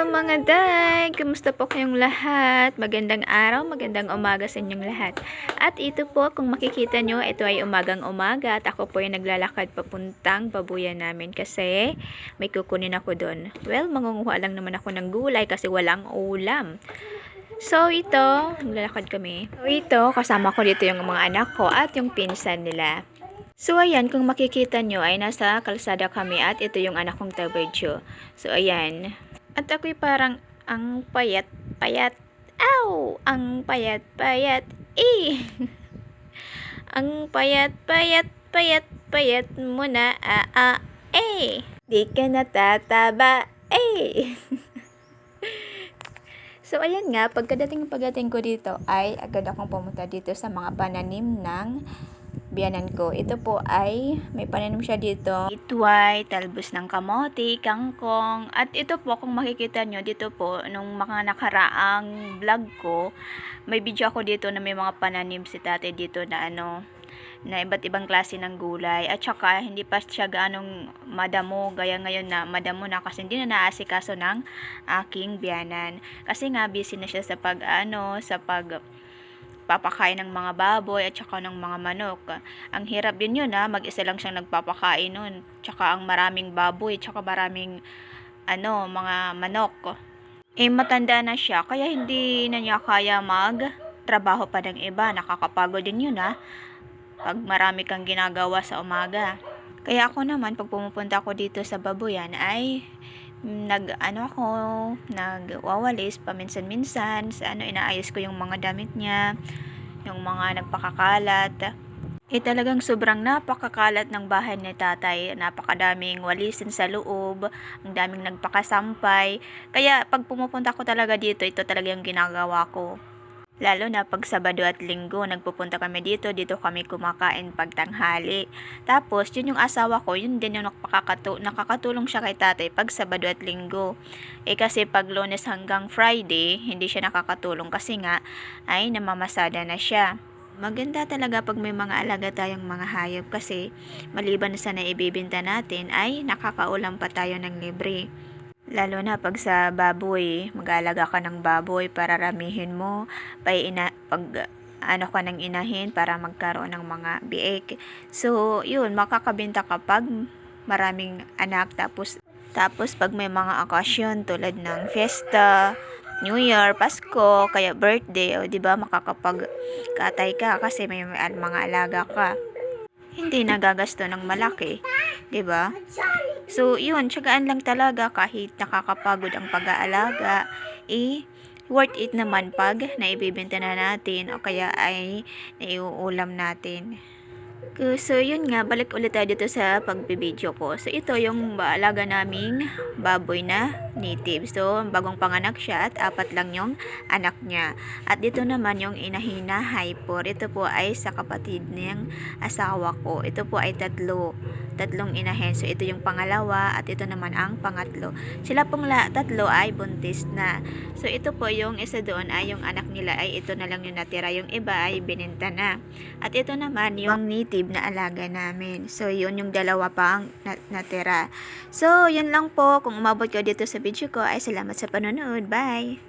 Hello mga day! Kumusta po kayong lahat? Magandang araw, magandang umaga sa inyong lahat. At ito po, kung makikita nyo, ito ay umagang umaga at ako po ay naglalakad papuntang babuyan namin kasi may kukunin ako doon. Well, mangunguha lang naman ako ng gulay kasi walang ulam. So ito, naglalakad kami. So ito, kasama ko dito yung mga anak ko at yung pinsan nila. So ayan, kung makikita nyo ay nasa kalsada kami at ito yung anak kong tabadyo. So ayan. At ako'y parang ang payat-payat. Ow! Ang payat-payat. Eh! Ang payat-payat mo na. Eh! Di ka natataba. Eh! So ayan nga, pagdating ko dito ay agad akong pumunta dito sa mga pananim ng biyanan ko. Ito po ay may pananim siya dito. Itway, talbos ng kamote, kangkong. At ito po, kung makikita nyo, dito po, nung mga nakaraang vlog ko, may video ako dito na may mga pananim si tate dito na na iba't ibang klase ng gulay. At saka, hindi pa siya ganong madamo. Gaya ngayon na madamo na kasi hindi na naasikaso ng aking biyanan. Kasi nga, busy na siya sa papakain ng mga baboy at saka ng mga manok. Ang hirap din yun mag-isa lang siyang nagpapakain nun. Tsaka ang maraming baboy, tsaka maraming mga manok. Eh matanda na siya, kaya hindi na niya kaya magtrabaho pa ng iba. Nakakapagod din yun pag marami kang ginagawa sa umaga. Kaya ako naman, pag pumupunta ako dito sa baboyan ay nagwawalis paminsan-minsan sa inaayos ko yung mga damit niya, yung mga nagpakakalat. Talagang sobrang napakakalat ng bahay ni tatay. Napakadaming walisin sa loob, ang daming nagpakasampay. Kaya pag pumupunta ko talaga dito, ito talaga yung ginagawa ko. Lalo na pag Sabado at Linggo, nagpupunta kami dito kami kumakain pag tanghali. Tapos, yun yung asawa ko, yun din yung nakakatulong siya kay tatay pag Sabado at Linggo. Kasi pag Lunes hanggang Friday, hindi siya nakakatulong kasi nga, ay namamasada na siya. Maganda talaga pag may mga alaga tayong mga hayop kasi maliban sa naibibenta natin ay nakakaulam pa tayo ng libre. Lalo na pag sa baboy, mag-aalaga ka ng baboy para ramihin mo, ka ng inahin para magkaroon ng mga biik. So, yun, makakabenta kapag maraming anak. Tapos pag may mga okasyon tulad ng fiesta, New Year, Pasko, kaya birthday, o 'di ba, makakapag-katay ka kasi may mga alaga ka. Hindi nagagasto ng malaki, 'di ba? So, yun, tiyagaan lang talaga kahit nakakapagod ang pag-aalaga, worth it naman pag naibibenta na natin o kaya ay naiuulam natin. So, yun nga, balik ulit tayo dito sa pagbibideo ko. So, ito yung alaga naming baboy na native. So, bagong panganak siya at 4 lang yung anak niya. At dito naman yung inahina hyper. Ito po ay sa kapatid ng asawa ko. Ito po ay tatlong inahin. So, ito yung pangalawa at ito naman ang pangatlo. Sila pong tatlo ay buntis na. So, ito po yung isa doon ay yung anak nila ay ito na lang yung natira. Yung iba ay binenta na. At ito naman yung native na alaga namin. So, yun yung dalawa pang natira. So, yun lang po. Kung umabot ka dito sa video ko, ay salamat sa panonood. Bye!